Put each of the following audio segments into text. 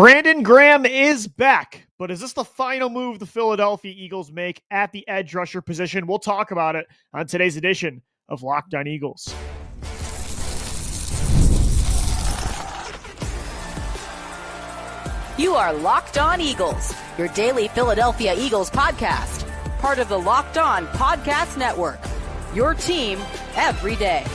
Brandon Graham is back, but is this the final move the Philadelphia Eagles make at the edge rusher position? We'll talk about it on today's edition of Locked On Eagles. You are Locked On Eagles, your daily Philadelphia Eagles podcast, part of the Locked On Podcast Network, your team every day.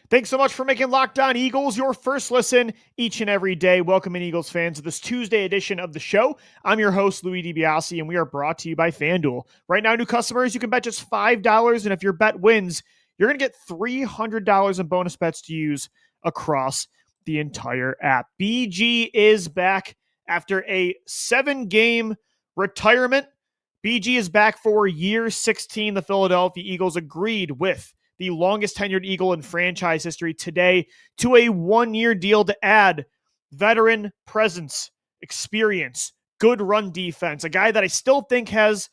Thanks so much for making Locked On Eagles your first listen each and every day. Welcome in, Eagles fans, to this Tuesday edition of the show. I'm your host, Louis DiBiase, and we are brought to you by FanDuel. Right now, new customers, you can bet just $5, and if your bet wins, you're going to get $300 in bonus bets to use across the entire app. BG is back after a 7-game retirement. BG is back for year 16. The Philadelphia Eagles agreed with the longest tenured Eagle in franchise history today to a 1-year deal to add veteran presence, experience, good run defense, a guy that I still think has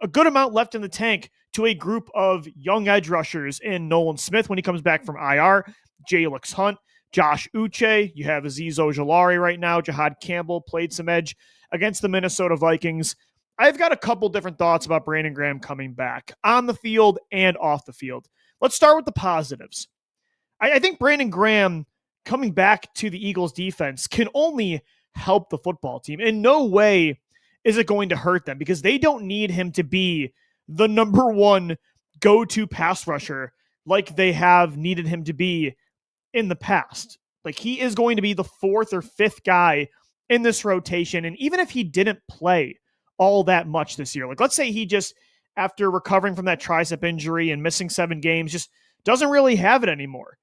a good amount left in the tank, to a group of young edge rushers in Nolan Smith when he comes back from IR, Jalen Hunt, Josh Uche. You have Azeez Ojulari right now. Jahad Campbell played some edge against the Minnesota Vikings. I've got a couple different thoughts about Brandon Graham coming back on the field and off the field. Let's start with the positives. I think Brandon Graham coming back to the Eagles defense can only help the football team. In no way is it going to hurt them, because they don't need him to be the number one go-to pass rusher like they have needed him to be in the past. Like, he is going to be the fourth or fifth guy in this rotation. And even if he didn't play all that much this year, like let's say he just, after recovering from that tricep injury and missing 7 games, just doesn't really have it anymore.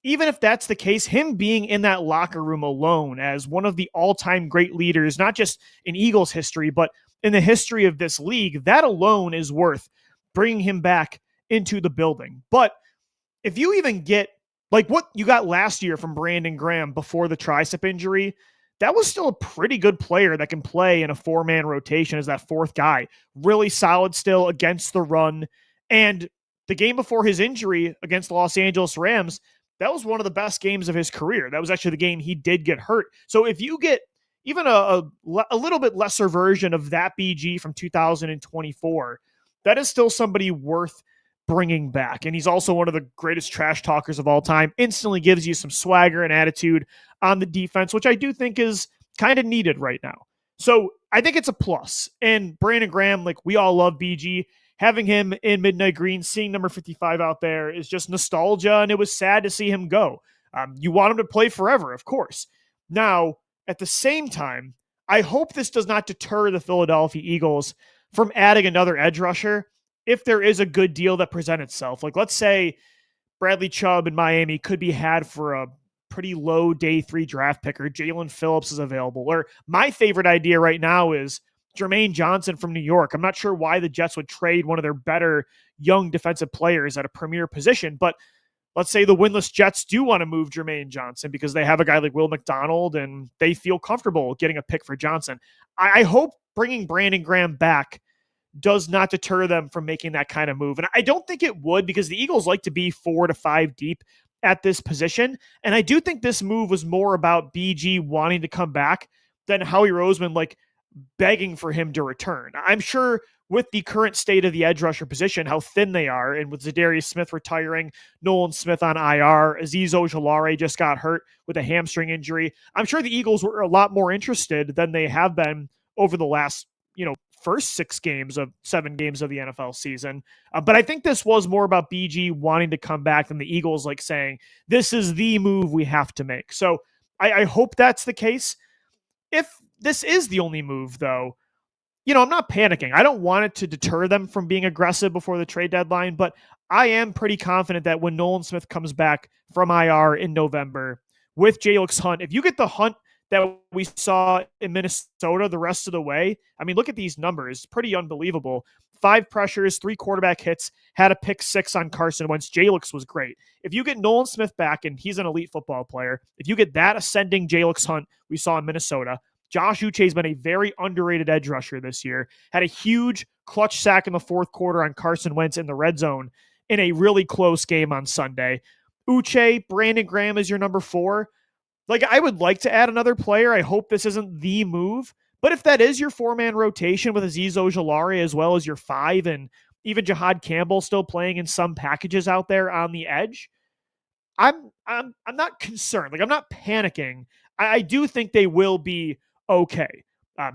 Even if that's the case, him being in that locker room alone as one of the all-time great leaders, not just in Eagles history, but in the history of this league, that alone is worth bringing him back into the building. But if you even get like what you got last year from Brandon Graham before the tricep injury, that was still a pretty good player that can play in a 4-man rotation as that fourth guy. Really solid still against the run. And the game before his injury against the Los Angeles Rams, that was one of the best games of his career. That was actually the game he did get hurt. So if you get even a little bit lesser version of that BG from 2024, that is still somebody worth bringing back. And he's also one of the greatest trash talkers of all time. Instantly gives you some swagger and attitude on the defense, which I do think is kind of needed right now. So I think it's a plus. And Brandon Graham, like, we all love BG. Having him in Midnight Green, seeing number 55 out there is just nostalgia, and it was sad to see him go. You want him to play forever, of course. Now, at the same time, I hope this does not deter the Philadelphia Eagles from adding another edge rusher if there is a good deal that presents itself. Like, let's say Bradley Chubb in Miami could be had for a pretty low day 3 draft pick, or Jalen Phillips is available. Or my favorite idea right now is Jermaine Johnson from New York. I'm not sure why the Jets would trade one of their better young defensive players at a premier position, but let's say the winless Jets do want to move Jermaine Johnson because they have a guy like Will McDonald and they feel comfortable getting a pick for Johnson. I hope bringing Brandon Graham back does not deter them from making that kind of move. And I don't think it would, because the Eagles like to be 4 to 5 deep at this position. And I do think this move was more about BG wanting to come back than Howie Roseman like begging for him to return. I'm sure with the current state of the edge rusher position, how thin they are, and with Zadarius Smith retiring, Nolan Smith on IR, Azeez Ojulari just got hurt with a hamstring injury, I'm sure the Eagles were a lot more interested than they have been over the last, first 7 games of the NFL season. But I think this was more about BG wanting to come back than the Eagles like saying, this is the move we have to make. So I hope that's the case. If this is the only move, though, I'm not panicking. I don't want it to deter them from being aggressive before the trade deadline, but I am pretty confident that when Nolan Smith comes back from IR in November with Jalen Hunt, if you get the Hunt that we saw in Minnesota the rest of the way, I mean, look at these numbers. Pretty unbelievable. 5 pressures, 3 quarterback hits, had a pick 6 on Carson Wentz. Jalen was great. If you get Nolan Smith back, and he's an elite football player, if you get that ascending Jalen Hunt we saw in Minnesota, Josh Uche has been a very underrated edge rusher this year. Had a huge clutch sack in the 4th quarter on Carson Wentz in the red zone in a really close game on Sunday. Uche, Brandon Graham is your number 4. Like, I would like to add another player. I hope this isn't the move. But if that is your four-man rotation with Azeez Ojulari as well as your five, and even Jahad Campbell still playing in some packages out there on the edge, I'm not concerned. Like, I'm not panicking. I do think they will be okay.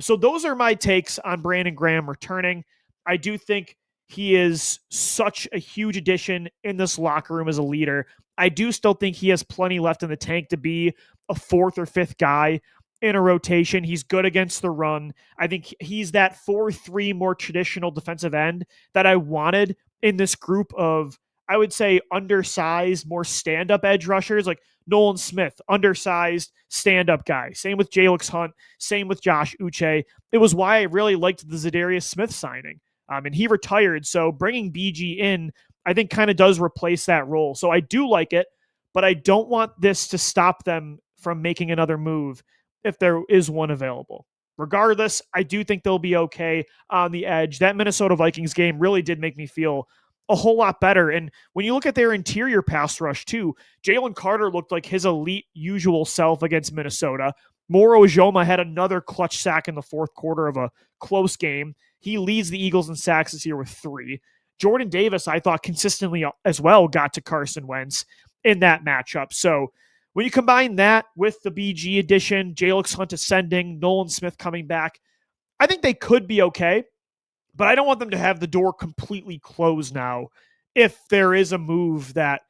So those are my takes on Brandon Graham returning. I do think he is such a huge addition in this locker room as a leader. I do still think he has plenty left in the tank to be a fourth or fifth guy in a rotation. He's good against the run. I think he's that 4-3 more traditional defensive end that I wanted in this group of, I would say, undersized, more stand-up edge rushers, like Nolan Smith, undersized stand-up guy. Same with Jalix Hunt, same with Josh Uche. It was why I really liked the Zadarius Smith signing. And he retired, so bringing BG in, I think, kind of does replace that role. So I do like it, but I don't want this to stop them from making another move if there is one available. Regardless, I do think they'll be okay on the edge. That Minnesota Vikings game really did make me feel a whole lot better. And when you look at their interior pass rush too, Jalen Carter looked like his elite usual self against Minnesota. Moro Ojoma had another clutch sack in the fourth quarter of a close game. He leads the Eagles in sacks this year with 3. Jordan Davis, I thought, consistently as well got to Carson Wentz in that matchup. So when you combine that with the BG addition, Jalix Hunt ascending, Nolan Smith coming back, I think they could be okay. But I don't want them to have the door completely closed now if there is a move that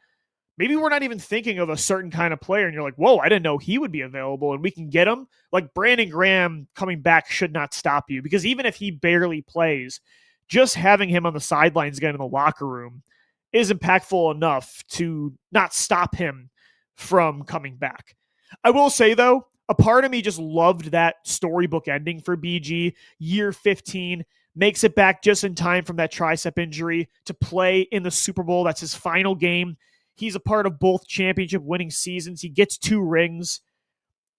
maybe we're not even thinking of a certain kind of player and you're like, whoa, I didn't know he would be available and we can get him. Like, Brandon Graham coming back should not stop you, because even if he barely plays, just having him on the sidelines again in the locker room is impactful enough to not stop him from coming back. I will say, though, a part of me just loved that storybook ending for BG. Year 15, makes it back just in time from that tricep injury to play in the Super Bowl. That's his final game. He's a part of both championship winning seasons. He gets 2 rings.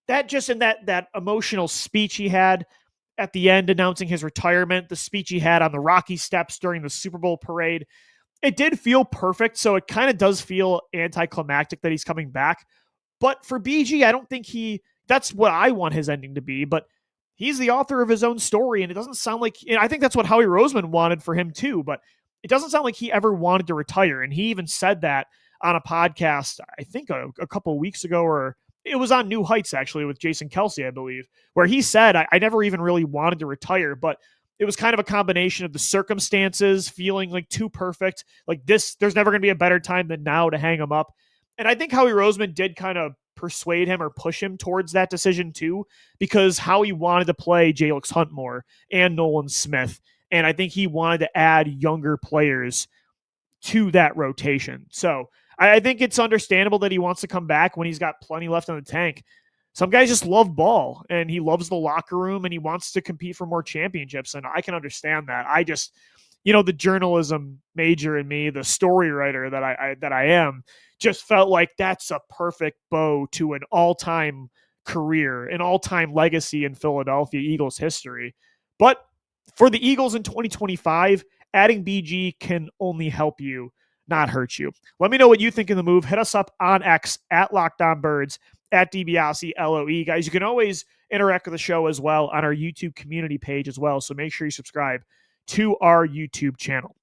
That just in that emotional speech he had at the end announcing his retirement, the speech he had on the Rocky steps during the Super Bowl parade, it did feel perfect. So it kind of does feel anticlimactic that he's coming back. But for BG, I don't think that's what I want his ending to be. But he's the author of his own story, and it doesn't sound like, I think that's what Howie Roseman wanted for him too, but it doesn't sound like he ever wanted to retire. And he even said that on a podcast, I think a couple of weeks ago, or it was on New Heights actually with Jason Kelsey, I believe, where he said, I never even really wanted to retire, but it was kind of a combination of the circumstances feeling like too perfect. Like this, there's never going to be a better time than now to hang him up. And I think Howie Roseman did kind of persuade him or push him towards that decision too, because Howie wanted to play Jalix Hunt more and Nolan Smith. And I think he wanted to add younger players to that rotation. So I think it's understandable that he wants to come back when he's got plenty left in the tank. Some guys just love ball, and he loves the locker room, and he wants to compete for more championships. And I can understand that. I just, the journalism major in me, the story writer that I am, just felt like that's a perfect bow to an all-time career, an all-time legacy in Philadelphia Eagles history. But for the Eagles in 2025, adding BG can only help you, not hurt you. Let me know what you think of the move. Hit us up on X at LockedOnBirds, at DiBiase LOE. Guys, you can always interact with the show as well on our YouTube community page as well. So make sure you subscribe to our YouTube channel.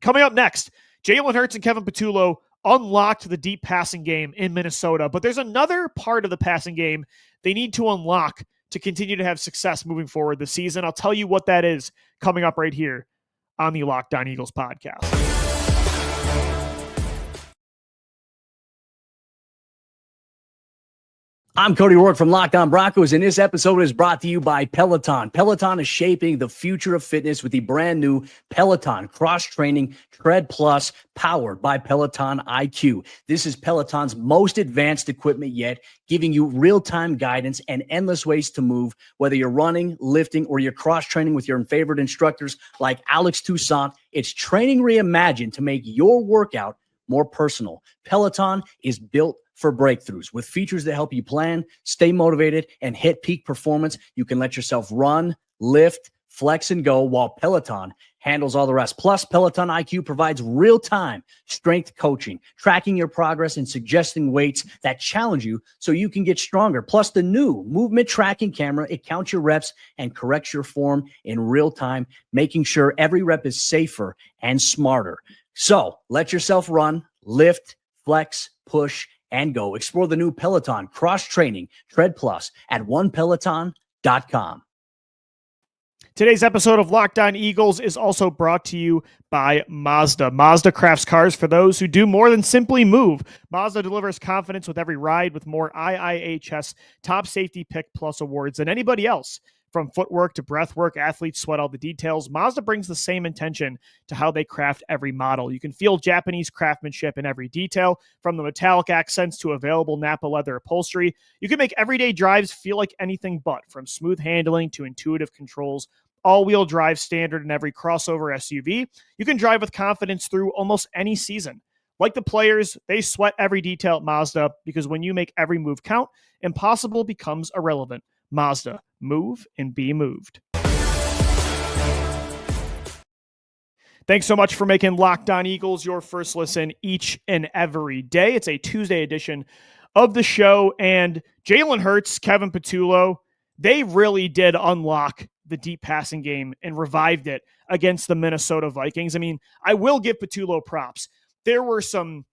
Coming up next, Jalen Hurts and Kevin Patullo unlocked the deep passing game in Minnesota, but there's another part of the passing game they need to unlock to continue to have success moving forward this season. I'll tell you what that is coming up right here on the Locked On Eagles podcast. I'm Cody Rourke from Locked On Broncos, and this episode is brought to you by Peloton. Peloton is shaping the future of fitness with the brand new Peloton Cross-Training Tread Plus, powered by Peloton IQ. This is Peloton's most advanced equipment yet, giving you real-time guidance and endless ways to move, whether you're running, lifting, or you're cross-training with your favorite instructors like Alex Toussaint. It's training reimagined to make your workout more personal. Peloton is built for breakthroughs with features that help you plan, stay motivated, and hit peak performance. You can let yourself run, lift, flex, and go, while Peloton handles all the rest. Plus, Peloton IQ provides real-time strength coaching, tracking your progress and suggesting weights that challenge you so you can get stronger. Plus, the new movement tracking camera, it counts your reps and corrects your form in real time, making sure every rep is safer and smarter. So let yourself run, lift, flex, push, and go. Explore the new Peloton cross-training Tread Plus at onepeloton.com. Today's episode of Locked On Eagles is also brought to you by Mazda. Mazda crafts cars for those who do more than simply move. Mazda delivers confidence with every ride with more IIHS Top Safety Pick Plus awards than anybody else. From footwork to breathwork, athletes sweat all the details. Mazda brings the same intention to how they craft every model. You can feel Japanese craftsmanship in every detail, from the metallic accents to available Napa leather upholstery. You can make everyday drives feel like anything but, from smooth handling to intuitive controls. All-wheel drive standard in every crossover SUV. You can drive with confidence through almost any season. Like the players, they sweat every detail at Mazda because when you make every move count, impossible becomes irrelevant. Mazda, move and be moved. Thanks so much for making Locked On Eagles your first listen each and every day. It's a Tuesday edition of the show, and Jalen Hurts, Kevin Patullo, they really did unlock the deep passing game and revived it against the Minnesota Vikings. I mean, I will give Patullo props. There were some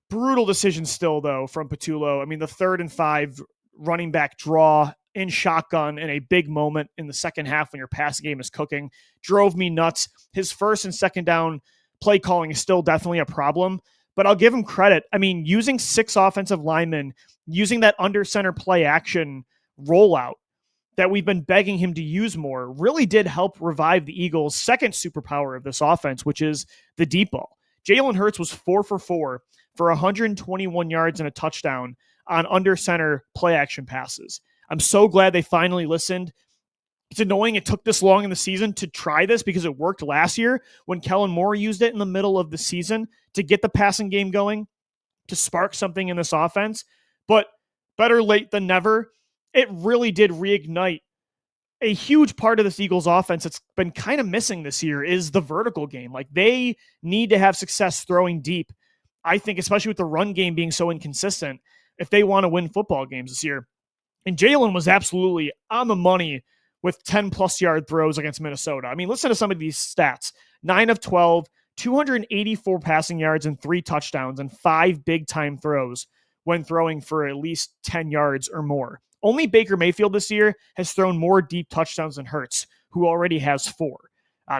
brutal decisions still, though, from Patullo. I mean, the 3rd and 5 running back draw in shotgun in a big moment in the second half when your passing game is cooking drove me nuts. His first and second down play calling is still definitely a problem, but I'll give him credit. I mean, using 6 offensive linemen, using that under center play action rollout that we've been begging him to use more really did help revive the Eagles' second superpower of this offense, which is the deep ball. Jalen Hurts was 4 for 4 for 121 yards and a touchdown on under center play action passes. I'm so glad they finally listened. It's annoying it took this long in the season to try this because it worked last year when Kellen Moore used it in the middle of the season to get the passing game going, to spark something in this offense. But better late than never. It really did reignite a huge part of this Eagles offense that's been kind of missing this year is the vertical game. Like, they need to have success throwing deep. I think, especially with the run game being so inconsistent, if they want to win football games this year. And Jalen was absolutely on the money with 10-plus yard throws against Minnesota. I mean, listen to some of these stats. 9 of 12, 284 passing yards and 3 touchdowns and 5 big-time throws when throwing for at least 10 yards or more. Only Baker Mayfield this year has thrown more deep touchdowns than Hurts, who already has 4.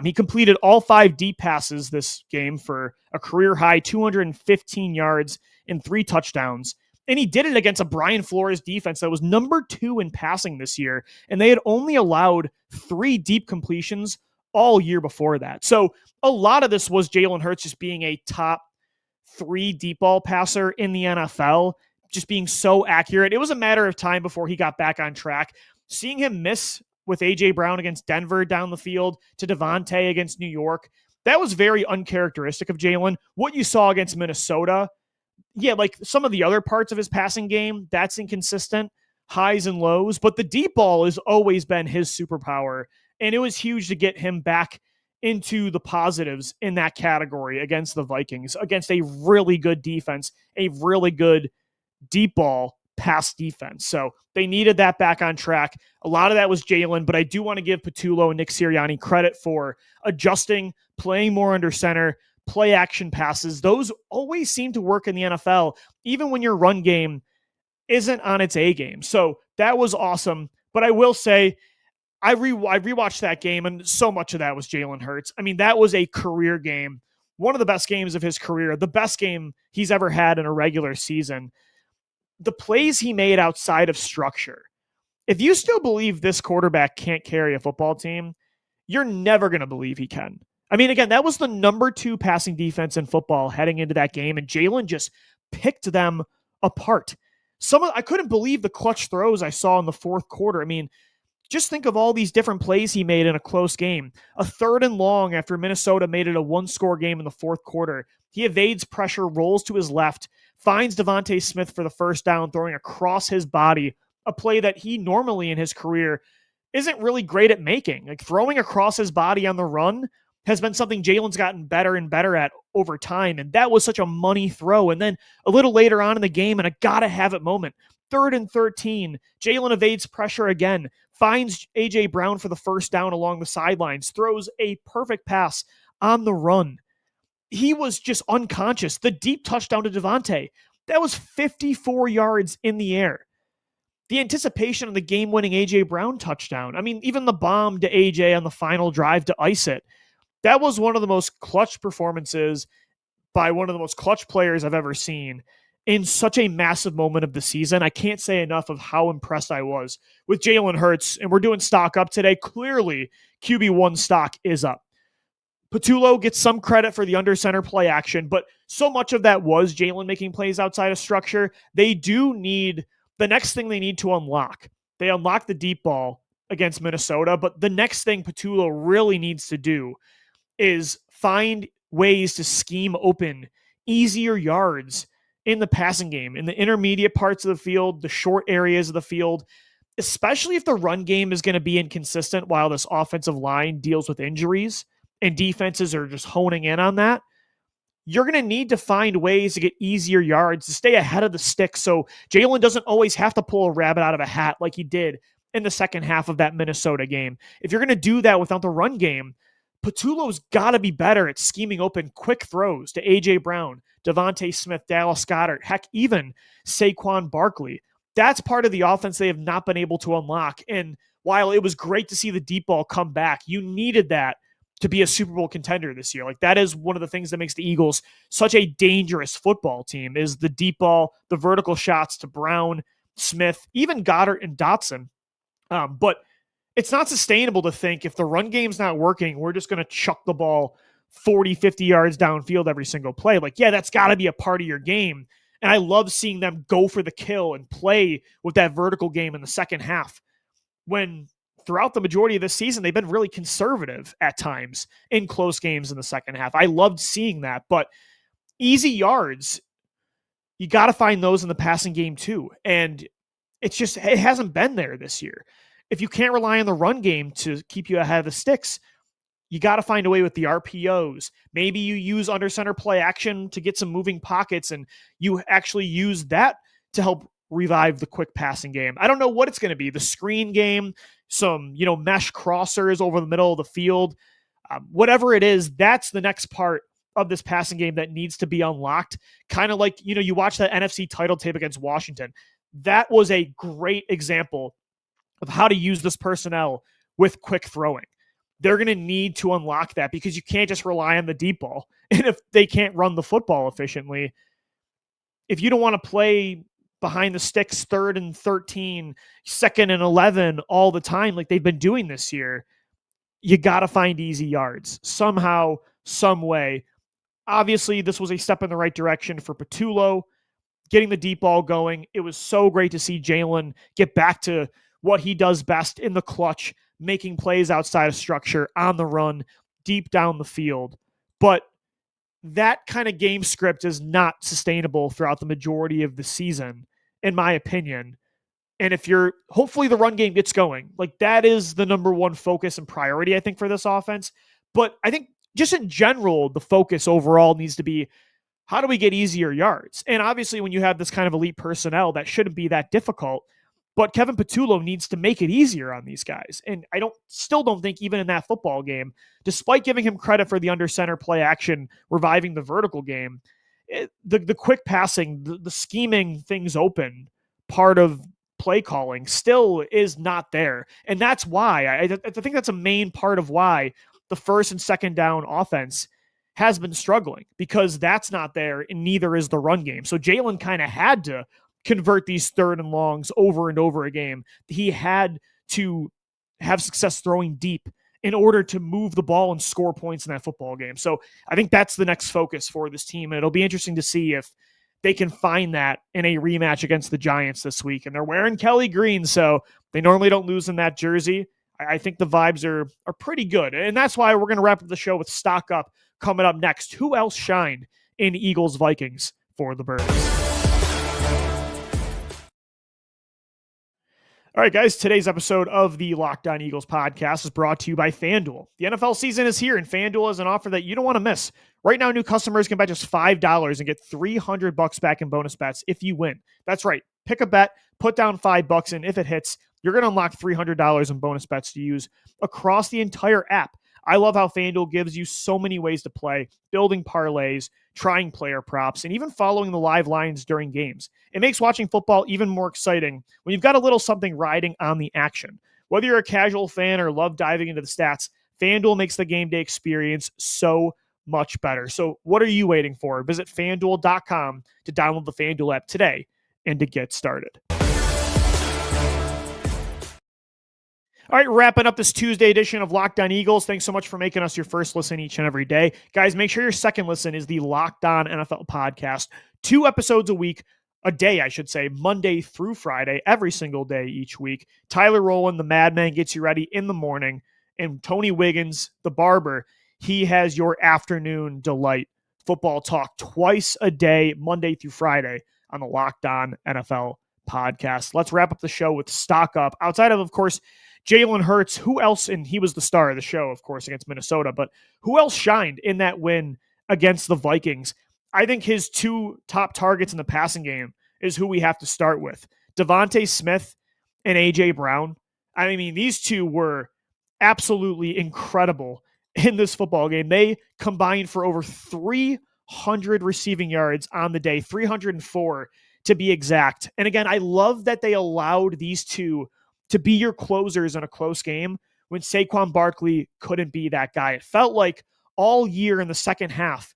He completed all 5 deep passes this game for a career-high 215 yards and 3 touchdowns. And he did it against a Brian Flores defense that was number 2 in passing this year. And they had only allowed 3 deep completions all year before that. So a lot of this was Jalen Hurts just being a top 3 deep ball passer in the NFL, just being so accurate. It was a matter of time before he got back on track. Seeing him miss with A.J. Brown against Denver down the field to Devontae against New York, that was very uncharacteristic of Jalen. What you saw against Minnesota, yeah, like some of the other parts of his passing game, that's inconsistent, highs and lows, but the deep ball has always been his superpower, and it was huge to get him back into the positives in that category against the Vikings, against a really good defense, a really good deep ball pass defense. So they needed that back on track. A lot of that was Jalen, but I do want to give Patullo and Nick Sirianni credit for adjusting, playing more under center, play action passes. Those always seem to work in the NFL, even when your run game isn't on its A game. So that was awesome. But I will say, I rewatched that game, and so much of that was Jalen Hurts. I mean, that was a career game, one of the best games of his career, the best game he's ever had in a regular season. The plays he made outside of structure. If you still believe this quarterback can't carry a football team, you're never going to believe he can. I mean, again, that was the number 2 passing defense in football heading into that game, and Jalen just picked them apart. I couldn't believe the clutch throws I saw in the fourth quarter. I mean, just think of all these different plays he made in a close game. A 3rd and long after Minnesota made it a 1-score game in the fourth quarter. He evades pressure, rolls to his left, finds Devontae Smith for the first down, throwing across his body, a play that he normally in his career isn't really great at making. Like, throwing across his body on the run, has been something Jalen's gotten better and better at over time. And that was such a money throw. And then a little later on in the game, and a gotta have it moment, 3rd and 13, Jalen evades pressure again, finds A.J. Brown for the first down along the sidelines, throws a perfect pass on the run. He was just unconscious. The deep touchdown to Devontae, that was 54 yards in the air. The anticipation of the game-winning A.J. Brown touchdown. I mean, even the bomb to A.J. on the final drive to ice it. That was one of the most clutch performances by one of the most clutch players I've ever seen in such a massive moment of the season. I can't say enough of how impressed I was with Jalen Hurts, and we're doing stock up today. Clearly, QB1 stock is up. Patullo gets some credit for the under center play action, but so much of that was Jalen making plays outside of structure. They do need the next thing they need to unlock. They unlock the deep ball against Minnesota, but the next thing Patullo really needs to do is find ways to scheme open easier yards in the passing game, in the intermediate parts of the field, the short areas of the field, especially if the run game is going to be inconsistent while this offensive line deals with injuries and defenses are just honing in on that. You're going to need to find ways to get easier yards to stay ahead of the stick so Jalen doesn't always have to pull a rabbit out of a hat like he did in the second half of that Minnesota game. If you're going to do that without the run game, Patullo's got to be better at scheming open quick throws to A.J. Brown, Devontae Smith, Dallas Goedert, heck, even Saquon Barkley. That's part of the offense they have not been able to unlock. And while it was great to see the deep ball come back, you needed that to be a Super Bowl contender this year. Like, that is one of the things that makes the Eagles such a dangerous football team, is the deep ball, the vertical shots to Brown, Smith, even Goddard and Dotson. But it's not sustainable to think if the run game's not working, we're just going to chuck the ball 40, 50 yards downfield every single play. Like, yeah, that's got to be a part of your game. And I love seeing them go for the kill and play with that vertical game in the second half, when throughout the majority of this season, they've been really conservative at times in close games in the second half. I loved seeing that, but easy yards, you got to find those in the passing game too. And it hasn't been there this year. If you can't rely on the run game to keep you ahead of the sticks, you got to find a way with the RPOs. Maybe you use under center play action to get some moving pockets, and you actually use that to help revive the quick passing game. I don't know what it's going to be. The screen game, some, mesh crossers over the middle of the field, whatever it is, that's the next part of this passing game that needs to be unlocked. Kind of like, you watch that NFC title tape against Washington. That was a great example of how to use this personnel with quick throwing. They're going to need to unlock that, because you can't just rely on the deep ball. And if they can't run the football efficiently, if you don't want to play behind the sticks 3rd and 13, 2nd and 11 all the time like they've been doing this year, you got to find easy yards somehow, some way. Obviously, this was a step in the right direction for Patullo, getting the deep ball going. It was so great to see Jalen get back to what he does best in the clutch, making plays outside of structure, on the run, deep down the field. But that kind of game script is not sustainable throughout the majority of the season, in my opinion. And if hopefully the run game gets going, like, that is the number one focus and priority, I think, for this offense. But I think just in general, the focus overall needs to be, how do we get easier yards? And obviously, when you have this kind of elite personnel, that shouldn't be that difficult. But Kevin Patullo needs to make it easier on these guys. And I still don't think, even in that football game, despite giving him credit for the under center play action, reviving the vertical game, the quick passing, the scheming things open part of play calling still is not there. And that's why I think that's a main part of why the first and second down offense has been struggling, because that's not there, and neither is the run game. So Jalen kind of had to convert these 3rd and longs over and over again. He had to have success throwing deep in order to move the ball and score points in that football game. So I think that's the next focus for this team. And it'll be interesting to see if they can find that in a rematch against the Giants this week. And they're wearing Kelly green, so they normally don't lose in that jersey. I think the vibes are pretty good. And that's why we're going to wrap up the show with stock up coming up next. Who else shined in Eagles Vikings for the Birds? All right, guys, today's episode of the Locked On Eagles podcast is brought to you by FanDuel. The NFL season is here, and FanDuel has an offer that you don't want to miss. Right now, new customers can bet just $5 and get $300 back in bonus bets if you win. That's right. Pick a bet, put down $5, and if it hits, you're going to unlock $300 in bonus bets to use across the entire app. I love how FanDuel gives you so many ways to play, building parlays, trying player props, and even following the live lines during games. It makes watching football even more exciting when you've got a little something riding on the action. Whether you're a casual fan or love diving into the stats, FanDuel makes the game day experience so much better. So what are you waiting for? Visit FanDuel.com to download the FanDuel app today and to get started. All right, wrapping up this Tuesday edition of Locked On Eagles. Thanks so much for making us your first listen each and every day. Guys, make sure your second listen is the Locked On NFL podcast. 2 episodes a day, I should say, Monday through Friday, every single day each week. Tyler Rowland, the madman, gets you ready in the morning. And Tony Wiggins, the barber, he has your afternoon delight. Football talk twice a day, Monday through Friday, on the Locked On NFL podcast. Let's wrap up the show with stock up. Outside of course, Jalen Hurts, who else, and he was the star of the show, of course, against Minnesota, but who else shined in that win against the Vikings? I think his 2 top targets in the passing game is who we have to start with. Devontae Smith and A.J. Brown. I mean, these 2 were absolutely incredible in this football game. They combined for over 300 receiving yards on the day, 304 to be exact. And again, I love that they allowed these 2 to be your closers in a close game when Saquon Barkley couldn't be that guy. It felt like all year in the second half,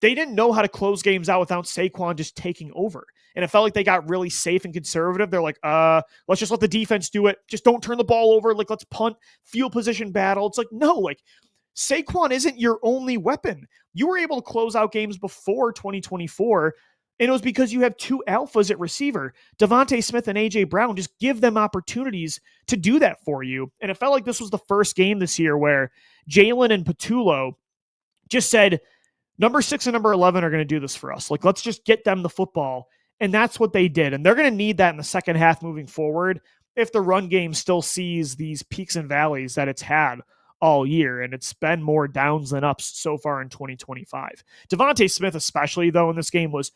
they didn't know how to close games out without Saquon just taking over. And it felt like they got really safe and conservative. They're like, let's just let the defense do it. Just don't turn the ball over. Like, let's punt, field position battle. It's like, no, like Saquon isn't your only weapon. You were able to close out games before 2024, and it was because you have 2 alphas at receiver. Devontae Smith and A.J. Brown, just give them opportunities to do that for you. And it felt like this was the first game this year where Jalen and Patullo just said, number 6 and number 11 are going to do this for us. Like, let's just get them the football. And that's what they did. And they're going to need that in the second half moving forward if the run game still sees these peaks and valleys that it's had all year. And it's been more downs than ups so far in 2025. Devontae Smith, especially, though, in this game was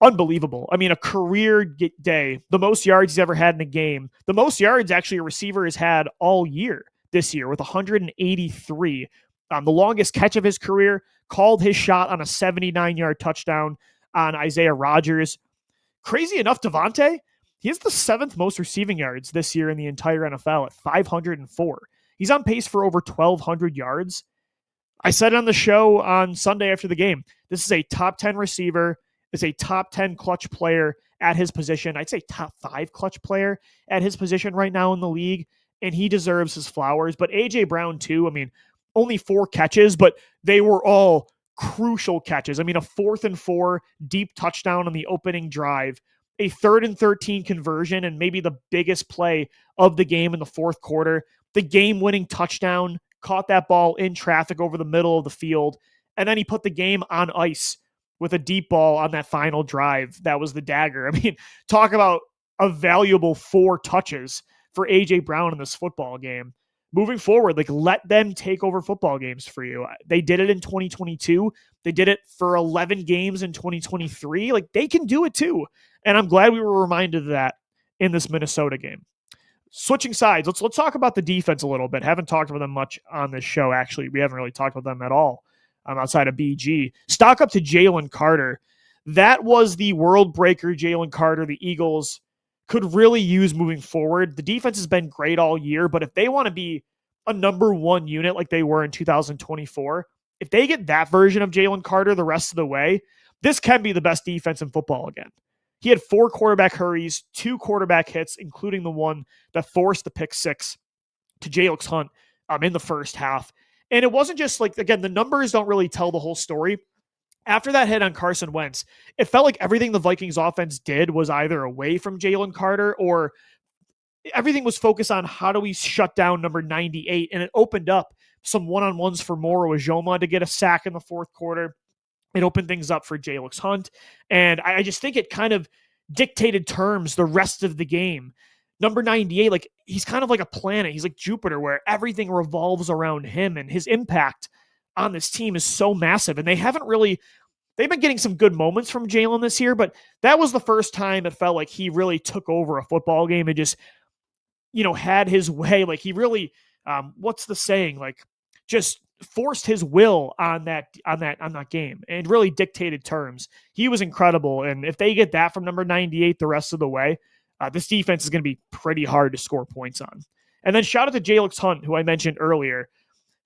unbelievable. I mean, a career day, the most yards he's ever had in a game, the most yards actually a receiver has had all year this year with 183. The longest catch of his career, called his shot on a 79-yard touchdown on Isaiah Rodgers. Crazy enough, Devontae, he has the 7th most receiving yards this year in the entire NFL at 504. He's on pace for over 1,200 yards. I said it on the show on Sunday after the game. This is a top 10 receiver, is a top 10 clutch player at his position. I'd say top 5 clutch player at his position right now in the league, and he deserves his flowers. But A.J. Brown, too, I mean, only 4 catches, but they were all crucial catches. I mean, a 4th and 4 deep touchdown on the opening drive, a 3rd and 13 conversion, and maybe the biggest play of the game in the 4th quarter, the game-winning touchdown, caught that ball in traffic over the middle of the field, and then he put the game on ice with a deep ball on that final drive. That was the dagger. I mean, talk about a valuable 4 touches for A.J. Brown in this football game. Moving forward, like, let them take over football games for you. They did it in 2022. They did it for 11 games in 2023. Like, they can do it too. And I'm glad we were reminded of that in this Minnesota game. Switching sides, let's talk about the defense a little bit. Haven't talked about them much on this show, actually. We haven't really talked about them at all outside of BG. Stock up to Jalen Carter. That was the world breaker Jalen Carter the Eagles could really use moving forward. The defense has been great all year, but if they want to be a number 1 unit like they were in 2024, if they get that version of Jalen Carter the rest of the way, this can be the best defense in football again. He had 4 quarterback hurries, 2 quarterback hits, including the one that forced the pick 6 to Jalen Hunt in the first half. And it wasn't just like, again, the numbers don't really tell the whole story. After that hit on Carson Wentz, it felt like everything the Vikings offense did was either away from Jalen Carter or everything was focused on how do we shut down number 98. And it opened up some one-on-ones for Moro Ujoma to get a sack in the 4th quarter. It opened things up for Jalen Hunt. And I just think it kind of dictated terms the rest of the game. number 98, like he's kind of like a planet. He's like Jupiter where everything revolves around him, and his impact on this team is so massive. And they've been getting some good moments from Jalen this year, but that was the first time it felt like he really took over a football game and just, had his way. Like he really, what's the saying? Like just forced his will on that game and really dictated terms. He was incredible. And if they get that from number 98 the rest of the way, this defense is going to be pretty hard to score points on. And then shout out to Jalen Hunt, who I mentioned earlier.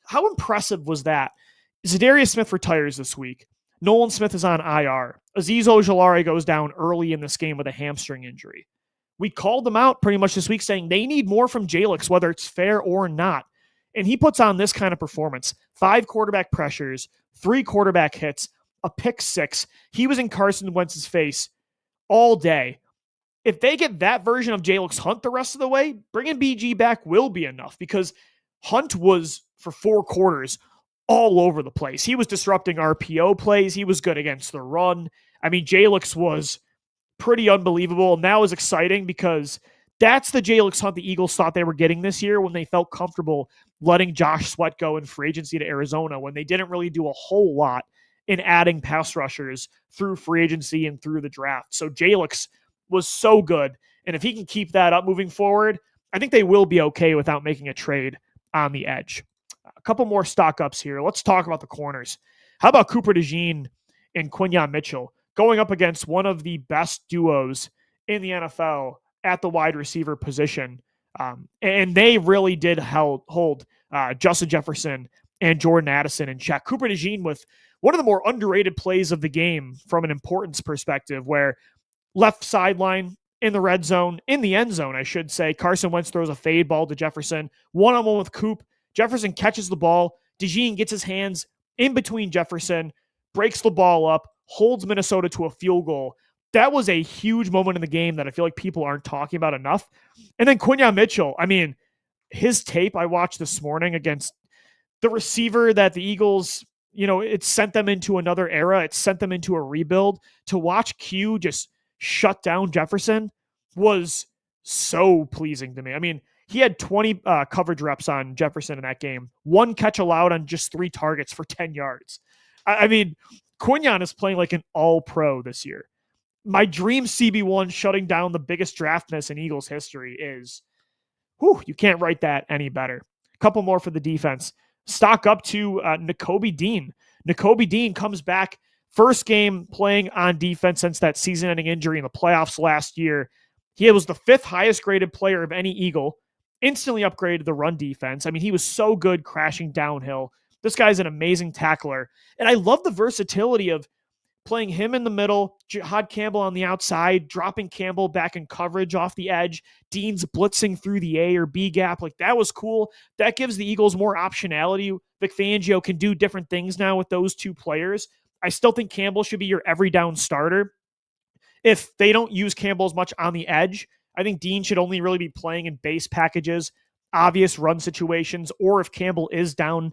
How impressive was that? Zadarius Smith retires this week. Nolan Smith is on IR. Azeez Ojulari goes down early in this game with a hamstring injury. We called them out pretty much this week saying they need more from Jalix, whether it's fair or not. And he puts on this kind of performance. 5 quarterback pressures, 3 quarterback hits, a pick 6. He was in Carson Wentz's face all day. If they get that version of Jalix Hunt the rest of the way, bringing BG back will be enough because Hunt was, for 4 quarters, all over the place. He was disrupting RPO plays. He was good against the run. I mean, Jalix was pretty unbelievable. And that was exciting because that's the Jalix Hunt the Eagles thought they were getting this year when they felt comfortable letting Josh Sweat go in free agency to Arizona, when they didn't really do a whole lot in adding pass rushers through free agency and through the draft. So Jalix was so good. And if he can keep that up moving forward, I think they will be okay without making a trade on the edge. A couple more stock ups here. Let's talk about the corners. How about Cooper DeJean and Quinyon Mitchell going up against one of the best duos in the NFL at the wide receiver position? And they really did hold Justin Jefferson and Jordan Addison in check. Cooper DeJean with one of the more underrated plays of the game from an importance perspective, where left sideline in the red zone, in the end zone, I should say, Carson Wentz throws a fade ball to Jefferson, one-on-one with Coop. Jefferson catches the ball. DeJean gets his hands in between Jefferson, breaks the ball up, holds Minnesota to a field goal. That was a huge moment in the game that I feel like people aren't talking about enough. And then Quinyon Mitchell, I mean, his tape I watched this morning against the receiver that the Eagles, it sent them into another era. It sent them into a rebuild. To watch Q just shut down Jefferson was so pleasing to me. I mean, he had 20 coverage reps on Jefferson in that game. 1 catch allowed on just 3 targets for 10 yards. I mean, Quinyon is playing like an all-pro this year. My dream CB1 shutting down the biggest draft miss in Eagles history is, you can't write that any better. A couple more for the defense. Stock up to Nakobe Dean. Nakobe Dean comes back. First game playing on defense since that season-ending injury in the playoffs last year. He was the 5th highest graded player of any Eagle. Instantly upgraded the run defense. I mean, he was so good crashing downhill. This guy's an amazing tackler. And I love the versatility of playing him in the middle, Jihad Campbell on the outside, dropping Campbell back in coverage off the edge, Dean's blitzing through the A or B gap. Like, that was cool. That gives the Eagles more optionality. Vic Fangio can do different things now with those 2 players. I still think Campbell should be your every down starter. If they don't use Campbell as much on the edge, I think Dean should only really be playing in base packages, obvious run situations, or if Campbell is down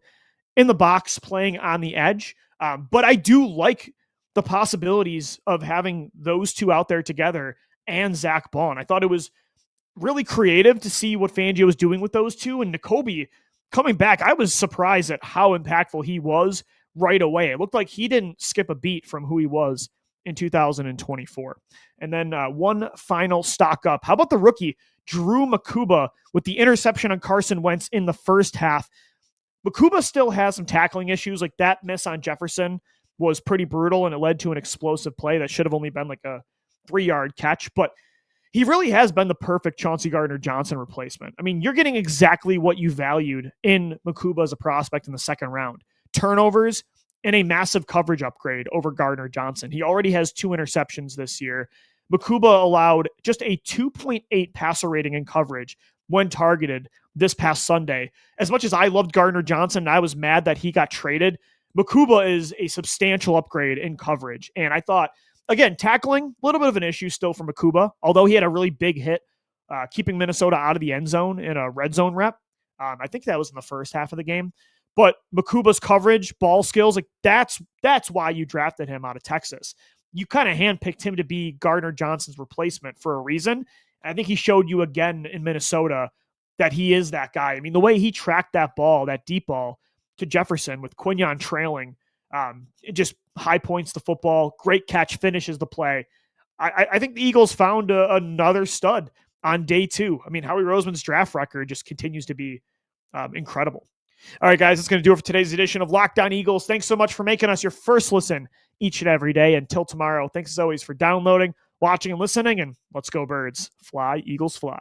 in the box playing on the edge. But I do like the possibilities of having those 2 out there together and Zach Bond. I thought it was really creative to see what Fangio was doing with those 2. And Nakobe coming back, I was surprised at how impactful he was right away. It looked like he didn't skip a beat from who he was in 2024. And then one final stock up. How about the rookie, Drew Makuba, with the interception on Carson Wentz in the first half? Makuba still has some tackling issues. Like, that miss on Jefferson was pretty brutal, and it led to an explosive play that should have only been like a 3-yard catch. But he really has been the perfect Chauncey Gardner-Johnson replacement. I mean, you're getting exactly what you valued in Makuba as a prospect in the second round. Turnovers and a massive coverage upgrade over Gardner-Johnson. He already has 2 interceptions this year. Makuba allowed just a 2.8 passer rating in coverage when targeted this past Sunday. As much as I loved Gardner-Johnson and I was mad that he got traded, Makuba is a substantial upgrade in coverage. And I thought, again, tackling, a little bit of an issue still for Makuba, although he had a really big hit keeping Minnesota out of the end zone in a red zone rep. I think that was in the first half of the game. But Makuba's coverage, ball skills, like that's why you drafted him out of Texas. You kind of handpicked him to be Gardner-Johnson's replacement for a reason. I think he showed you again in Minnesota that he is that guy. I mean, the way he tracked that ball, that deep ball to Jefferson with Quinyon trailing, it just high points the football, great catch, finishes the play. I think the Eagles found another stud on day 2. I mean, Howie Roseman's draft record just continues to be incredible. All right, guys, that's going to do it for today's edition of Locked On Eagles. Thanks so much for making us your first listen each and every day. Until tomorrow, thanks as always for downloading, watching, and listening, and let's go Birds. Fly, Eagles, fly.